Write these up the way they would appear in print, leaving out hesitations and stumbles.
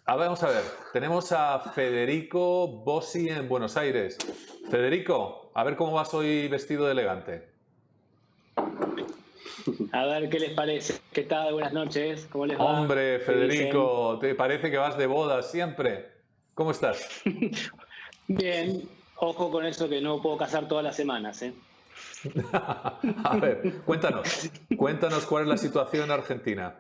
Vamos a ver, tenemos a Federico Bossi en Buenos Aires. Federico, a ver cómo vas hoy vestido de elegante. A ver qué les parece. ¿Qué tal? Buenas noches. ¿Cómo les va? Hombre, ¿Qué dicen? Federico, ¿te parece que vas de boda siempre? ¿Cómo estás? Bien. Ojo con eso que no puedo casar todas las semanas, ¿eh? A ver, cuéntanos cuál es la situación en Argentina.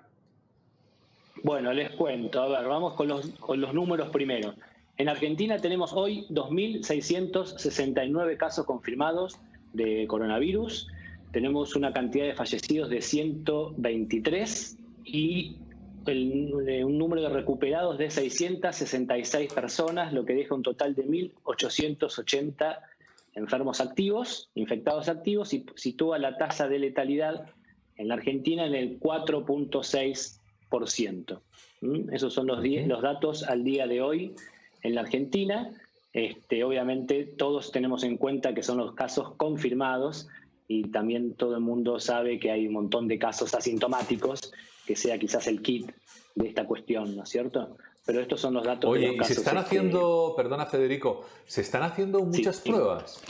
Bueno, les cuento. A ver, vamos con los números primero. En Argentina tenemos hoy 2.669 casos confirmados de coronavirus. Tenemos una cantidad de fallecidos de 123 y un número de recuperados de 666 personas, lo que deja un total de 1.880 enfermos activos, infectados activos, y sitúa la tasa de letalidad en la Argentina en el 4,6%. Esos son los datos al día de hoy en la Argentina. Obviamente todos tenemos en cuenta que son los casos confirmados y también todo el mundo sabe que hay un montón de casos asintomáticos, que sea quizás el kit de esta cuestión, ¿no es cierto? Pero estos son los datos de Oye, los ¿y se casos. están haciendo, perdona Federico, se están haciendo Sí, muchas pruebas?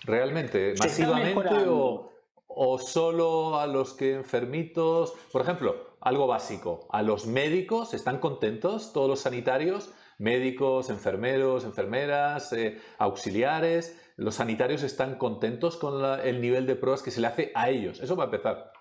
¿Realmente? se está ¿Masivamente mejorando. o solo a los que enfermitos? Por ejemplo, algo básico, ¿a los médicos están contentos todos los sanitarios? Médicos, enfermeros, enfermeras, auxiliares, ¿los sanitarios están contentos con el nivel de pruebas que se le hace a ellos? Eso va a empezar.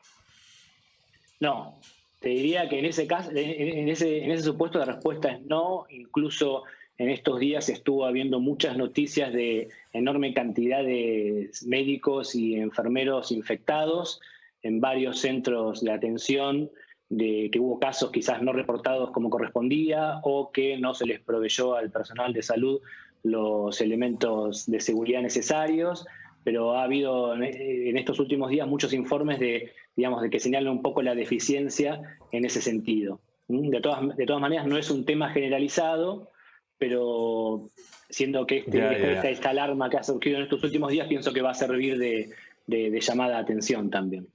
No, te diría que en ese caso, en ese supuesto la respuesta es no. Incluso en estos días estuvo habiendo muchas noticias de enorme cantidad de médicos y enfermeros infectados en varios centros de atención, de que hubo casos quizás no reportados como correspondía o que no se les proveyó al personal de salud los elementos de seguridad necesarios. Pero ha habido en estos últimos días muchos informes de, digamos, de que señalan un poco la deficiencia en ese sentido. De todas maneras, no es un tema generalizado, pero siendo que Ya, ya, ya. esta alarma que ha surgido en estos últimos días, pienso que va a servir de llamada de atención también.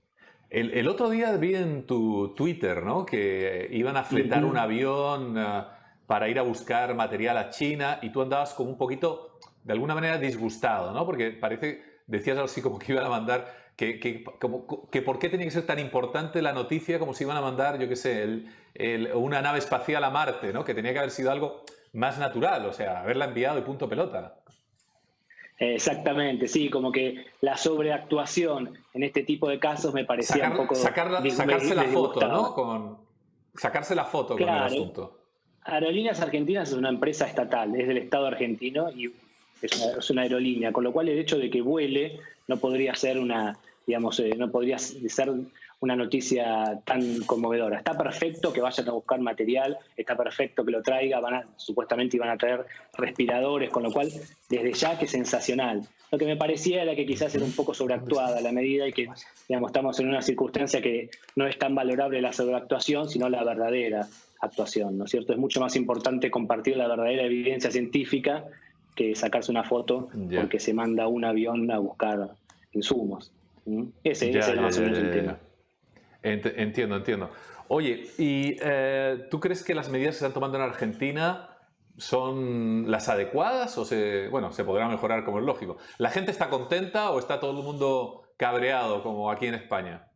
El otro día vi en tu Twitter, ¿no? Que iban a Uh fletar un -huh. avión para ir a buscar material a China y tú andabas como un poquito, de alguna manera, disgustado, ¿no? Porque parece, decías algo así como que iban a mandar, que por qué tenía que ser tan importante la noticia como si iban a mandar, yo qué sé, una nave espacial a Marte, ¿no? Que tenía que haber sido algo más natural, o sea, haberla enviado y punto pelota. Exactamente, sí, como que la sobreactuación en este tipo de casos me parecía un poco, Sacarse la me foto, disgustaba. ¿no? Sacarse la foto con el Claro, asunto. Aerolíneas Argentinas es una empresa estatal, es del Estado argentino y es una aerolínea, con lo cual el hecho de que vuele no podría ser una, digamos, no podría ser una noticia tan conmovedora. Está perfecto que vayan a buscar material, está perfecto que lo traiga, supuestamente iban a traer respiradores, con lo cual desde ya que es sensacional. Lo que me parecía era que quizás era un poco ¿Dónde está? sobreactuada la medida y que, digamos, estamos en una circunstancia que no es tan valorable la sobreactuación, sino la verdadera actuación, ¿no es cierto? Es mucho más importante compartir la verdadera evidencia científica que sacarse una foto Ya, porque se manda un avión a buscar insumos. Ese ya, era ya, más o ya, menos el ya, tema. ya. Entiendo, entiendo. Oye, ¿y tú crees que las medidas que se están tomando en Argentina son las adecuadas o bueno, se podrá mejorar como es lógico? ¿La gente está contenta o está todo el mundo cabreado como aquí en España?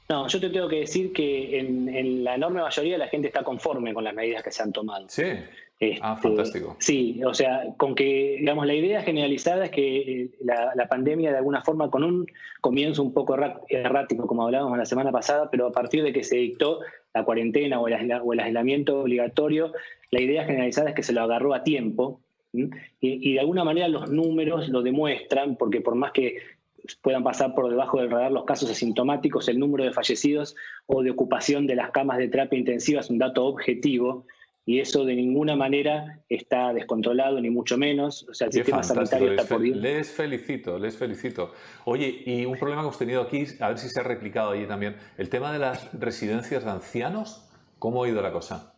No, yo te tengo que decir que en la enorme mayoría la gente está conforme con las medidas que se han tomado. Sí. Ah, fantástico. Sí, o sea, con que, digamos, la idea generalizada es que la pandemia de alguna forma, con un comienzo un poco errático, como hablábamos la semana pasada, pero a partir de que se dictó la cuarentena o el aislamiento obligatorio, la idea generalizada es que se lo agarró a tiempo. Y de alguna manera los números lo demuestran, porque por más que puedan pasar por debajo del radar los casos asintomáticos, el número de fallecidos o de ocupación de las camas de terapia intensiva es un dato objetivo y eso de ninguna manera está descontrolado, ni mucho menos. O sea, el Qué sistema fantástico, sanitario está por ir. les felicito, les felicito. Oye, y un problema que hemos tenido aquí, a ver si se ha replicado allí también, el tema de las residencias de ancianos, ¿cómo ha ido la cosa?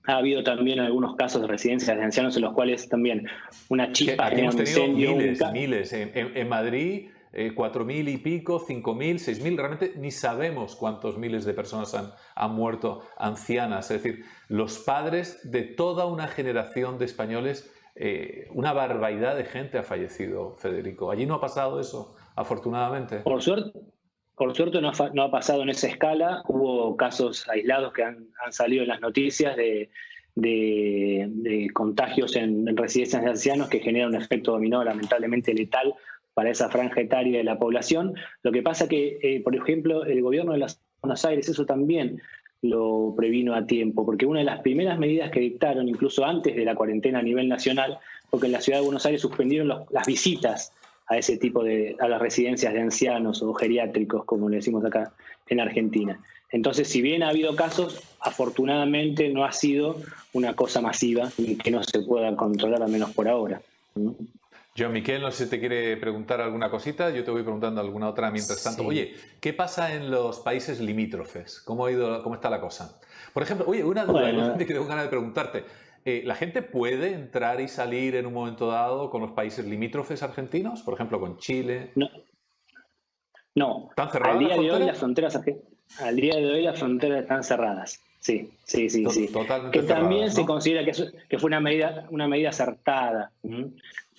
Ha habido también algunos casos de residencias de ancianos en los cuales también una Es que chispa aquí genera hemos un tenido incendio, miles, miles. En Madrid 4.000 y pico, 5.000, 6.000, realmente ni sabemos cuántos miles de personas han muerto ancianas. Es decir, los padres de toda una generación de españoles, una barbaridad de gente ha fallecido, Federico. Allí no ha pasado eso, afortunadamente. Por suerte no ha pasado en esa escala. Hubo casos aislados que han salido en las noticias de contagios en residencias de ancianos que generan un efecto dominó lamentablemente letal para esa franja etaria de la población. Lo que pasa que, por ejemplo, el gobierno de Buenos Aires eso también lo previno a tiempo, porque una de las primeras medidas que dictaron, incluso antes de la cuarentena a nivel nacional, fue que en la ciudad de Buenos Aires suspendieron las visitas a ese tipo a las residencias de ancianos o geriátricos, como le decimos acá en Argentina. Entonces, si bien ha habido casos, afortunadamente no ha sido una cosa masiva y que no se pueda controlar, al menos por ahora. Joan Miquel, no sé si te quiere preguntar alguna cosita, yo te voy preguntando alguna otra mientras tanto. Sí. Oye, ¿qué pasa en los países limítrofes? ¿Cómo está la cosa? Por ejemplo, oye, una duda que tengo ganas de preguntarte. ¿La gente puede entrar y salir en un momento dado con los países limítrofes argentinos? Por ejemplo, con Chile. No. ¿Están cerradas las fronteras? Al día de hoy las fronteras están cerradas. Sí. Totalmente que también cerradas, ¿no? se considera que fue una medida acertada,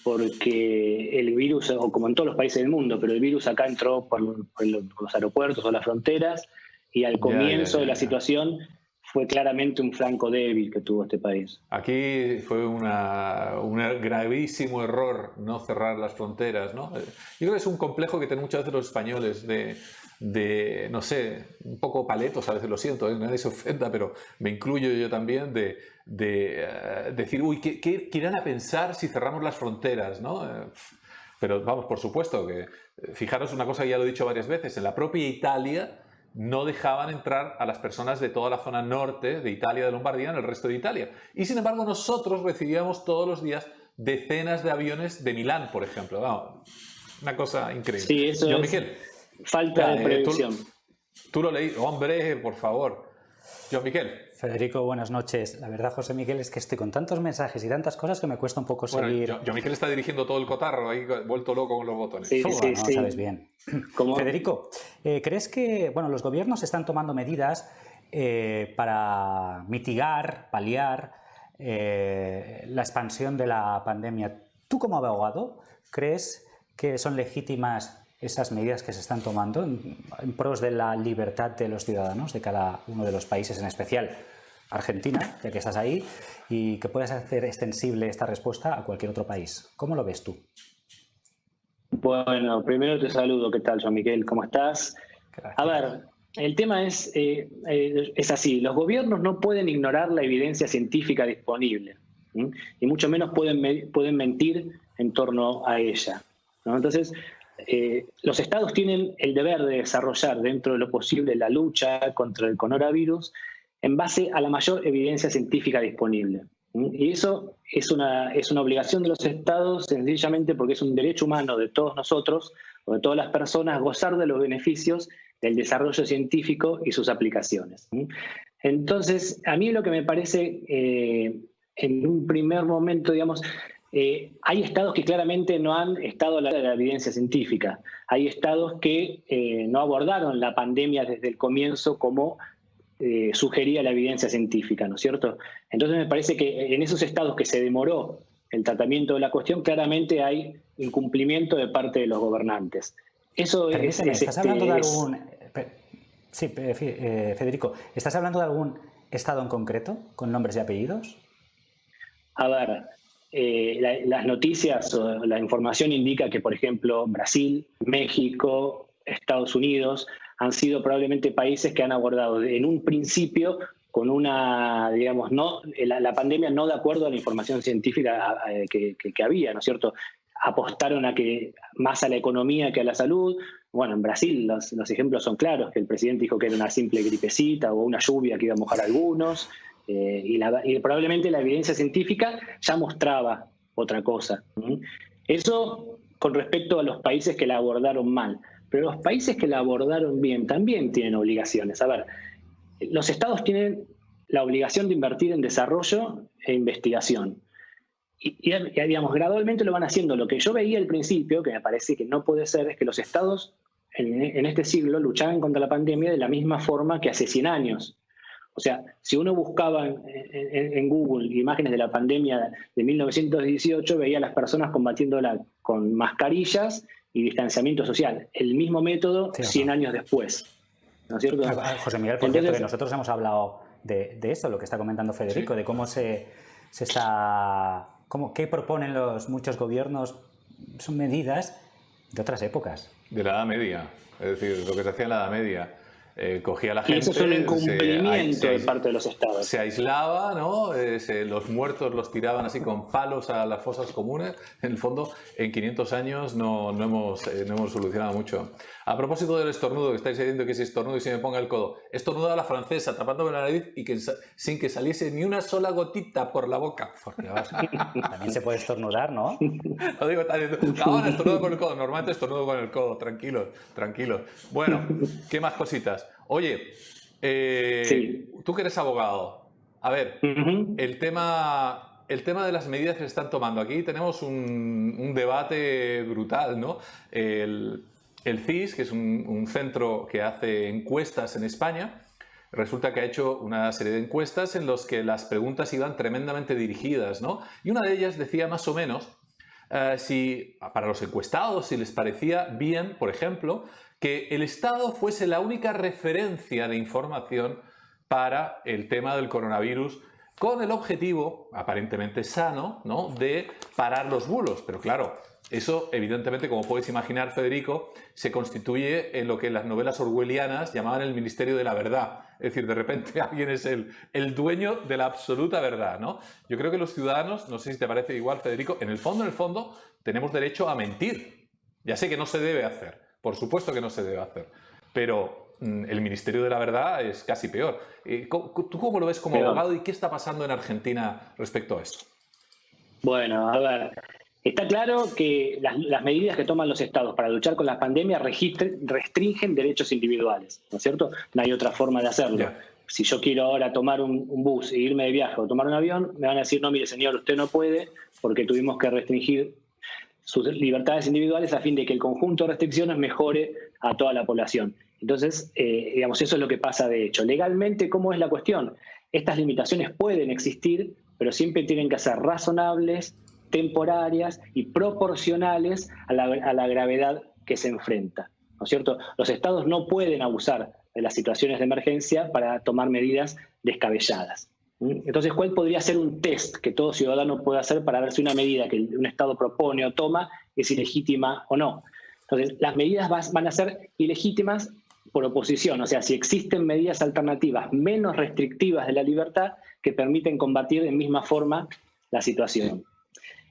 porque el virus, o como en todos los países del mundo, pero el virus acá entró por los aeropuertos o las fronteras, y al comienzo de la situación fue claramente un flanco débil que tuvo este país. Aquí fue un gravísimo error no cerrar las fronteras, ¿no? Yo creo que es un complejo que tienen muchas veces los españoles de no sé, un poco paletos, a veces lo siento, nadie se ofenda, pero me incluyo yo también, de decir, uy, ¿qué irán a pensar si cerramos las fronteras, ¿no? Pero vamos, por supuesto que, fijaros una cosa que ya lo he dicho varias veces, en la propia Italia no dejaban entrar a las personas de toda la zona norte de Italia, de Lombardía, en el resto de Italia. Y sin embargo nosotros recibíamos todos los días decenas de aviones de Milán, por ejemplo. Vamos, una cosa increíble. Sí, eso Joan es Miquel, falta de previsión. Tú lo leí, hombre, por favor. Joan Miquel. Federico, buenas noches. La verdad, José Miguel, es que estoy con tantos mensajes y tantas cosas que me cuesta un poco seguir. Joan Miquel está dirigiendo todo el cotarro, ahí vuelto loco con los botones. Sí. Sabes bien. Federico, ¿crees que los gobiernos están tomando medidas para mitigar, paliar la expansión de la pandemia? ¿Tú como abogado crees que son legítimas esas medidas que se están tomando en pros de la libertad de los ciudadanos de cada uno de los países, en especial Argentina, ya que estás ahí, y que puedas hacer extensible esta respuesta a cualquier otro país? ¿Cómo lo ves tú? Bueno, primero te saludo. ¿Qué tal, Joan Miquel? ¿Cómo estás? Gracias. A ver, el tema es así. Los gobiernos no pueden ignorar la evidencia científica disponible, y mucho menos pueden mentir en torno a ella, ¿no? Entonces, los estados tienen el deber de desarrollar dentro de lo posible la lucha contra el coronavirus en base a la mayor evidencia científica disponible. Y eso es una obligación de los estados, sencillamente porque es un derecho humano de todos nosotros, o de todas las personas, gozar de los beneficios del desarrollo científico y sus aplicaciones. Entonces, a mí lo que me parece, en un primer momento, digamos, hay estados que claramente no han estado a la altura de la evidencia científica. Hay estados que no abordaron la pandemia desde el comienzo como sugería la evidencia científica, ¿no es cierto? Entonces me parece que en esos estados que se demoró el tratamiento de la cuestión, claramente hay incumplimiento de parte de los gobernantes. Eso Permíteme, ¿estás hablando de algún... Sí, Federico, ¿estás hablando de algún estado en concreto, con nombres y apellidos? A ver, las noticias o la información indica que, por ejemplo, Brasil, México, Estados Unidos han sido probablemente países que han abordado en un principio con una, digamos, la pandemia no de acuerdo a la información científica que había, ¿no es cierto? Apostaron más a la economía que a la salud. Bueno, en Brasil los ejemplos son claros, que el presidente dijo que era una simple gripecita o una lluvia que iba a mojar a algunos, y probablemente la evidencia científica ya mostraba otra cosa. Eso con respecto a los países que la abordaron mal. Pero los países que la abordaron bien también tienen obligaciones. A ver, los estados tienen la obligación de invertir en desarrollo e investigación. digamos, gradualmente lo van haciendo. Lo que yo veía al principio, que me parece que no puede ser, es que los estados en este siglo luchaban contra la pandemia de la misma forma que hace 100 años. O sea, si uno buscaba en Google imágenes de la pandemia de 1918, veía a las personas combatiéndola con mascarillas y distanciamiento social. El mismo método 100 años después. ¿No es cierto? José Miguel, por cierto, que nosotros hemos hablado de eso, lo que está comentando Federico, sí, de cómo se está... ¿Qué proponen muchos gobiernos? Son medidas de otras épocas. De la Edad Media. Es decir, lo que se hacía en la Edad Media. Cogía a la gente... Y eso es un incumplimiento de parte de los estados. Se aislaba, ¿no? Los muertos los tiraban así con palos a las fosas comunes. En el fondo, en 500 años no hemos solucionado mucho. A propósito del estornudo, que estáis diciendo que si estornudo y se me ponga el codo. Estornuda a la francesa, tapándome la nariz y sin que saliese ni una sola gotita por la boca. También se puede estornudar, ¿no? Lo digo, ahora estornudo con el codo. Normalmente estornudo con el codo. Tranquilos, tranquilos. Bueno, ¿qué más cositas? Oye, sí, tú que eres abogado, a ver, el tema de las medidas que se están tomando. Aquí tenemos un debate brutal, ¿no? El CIS, que es un centro que hace encuestas en España, resulta que ha hecho una serie de encuestas en las que las preguntas iban tremendamente dirigidas, ¿no? Y una de ellas decía más o menos si para los encuestados, si les parecía bien, por ejemplo, que el Estado fuese la única referencia de información para el tema del coronavirus, con el objetivo, aparentemente sano, ¿no?, de parar los bulos. Pero claro, eso evidentemente, como puedes imaginar, Federico, se constituye en lo que en las novelas orwellianas llamaban el Ministerio de la Verdad. Es decir, de repente alguien es el dueño de la absoluta verdad, ¿no? Yo creo que los ciudadanos, no sé si te parece igual, Federico, en el fondo, tenemos derecho a mentir. Ya sé que no se debe hacer, por supuesto que no se debe hacer, pero el Ministerio de la Verdad es casi peor. ¿Tú cómo lo ves como abogado y qué está pasando en Argentina respecto a esto? Bueno, a ver, está claro que las medidas que toman los estados para luchar con la pandemia restringen derechos individuales, ¿no es cierto? No hay otra forma de hacerlo. Yeah. Si yo quiero ahora tomar un bus e irme de viaje o tomar un avión, me van a decir, no, mire señor, usted no puede porque tuvimos que restringir sus libertades individuales a fin de que el conjunto de restricciones mejore a toda la población. Entonces, digamos, eso es lo que pasa de hecho. Legalmente, ¿cómo es la cuestión? Estas limitaciones pueden existir, pero siempre tienen que ser razonables, temporarias y proporcionales a la gravedad que se enfrenta, ¿no es cierto? Los estados no pueden abusar de las situaciones de emergencia para tomar medidas descabelladas. Entonces, ¿cuál podría ser un test que todo ciudadano pueda hacer para ver si una medida que un Estado propone o toma es ilegítima o no? Entonces, las medidas van a ser ilegítimas por oposición, o sea, si existen medidas alternativas menos restrictivas de la libertad que permiten combatir de misma forma la situación.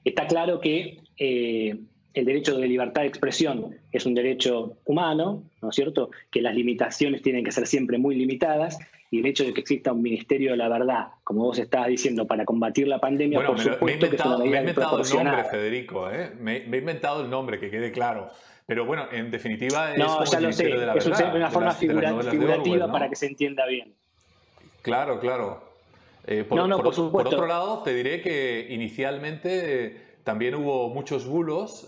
Está claro que el derecho de libertad de expresión es un derecho humano, ¿no es cierto?, que las limitaciones tienen que ser siempre muy limitadas, y el hecho de que exista un Ministerio de la Verdad, como vos estabas diciendo, para combatir la pandemia, bueno, por supuesto que es una medida me he inventado el nombre, Federico, me he inventado el nombre, que quede claro. Pero bueno, en definitiva es como ya el Ministerio de la Verdad. Es una forma figurativa, ¿no?, para que se entienda bien. Claro, claro. Por otro lado, te diré que inicialmente también hubo muchos bulos,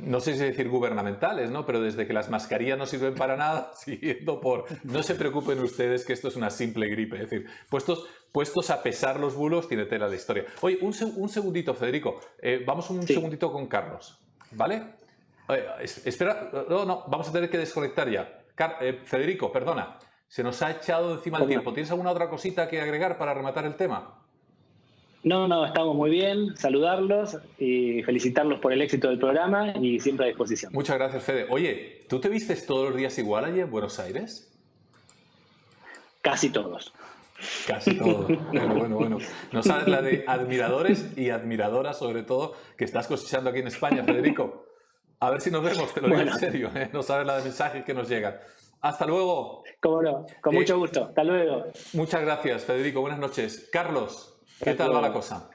no sé si decir gubernamentales, ¿no?, pero desde que las mascarillas no sirven para nada, siguiendo por... No se preocupen ustedes que esto es una simple gripe. Es decir, puestos a pesar los bulos, tiene tela de historia. Oye, un segundito, Federico. Vamos un segundito con Carlos, ¿vale? Espera, no, vamos a tener que desconectar ya. Federico, perdona, se nos ha echado encima el tiempo. ¿Tienes alguna otra cosita que agregar para rematar el tema? No, estamos muy bien. Saludarlos y felicitarlos por el éxito del programa y siempre a disposición. Muchas gracias, Fede. Oye, ¿tú te vistes todos los días igual allí en Buenos Aires? Casi todos. Casi todos. Bueno. No sabes la de admiradores y admiradoras, sobre todo, que estás cosechando aquí en España, Federico. A ver si nos vemos, te lo digo en serio, ¿eh? No sabes la de mensajes que nos llegan. Hasta luego. Cómo no, con mucho gusto. Hasta luego. Muchas gracias, Federico. Buenas noches. Carlos, ¿qué tal va la cosa?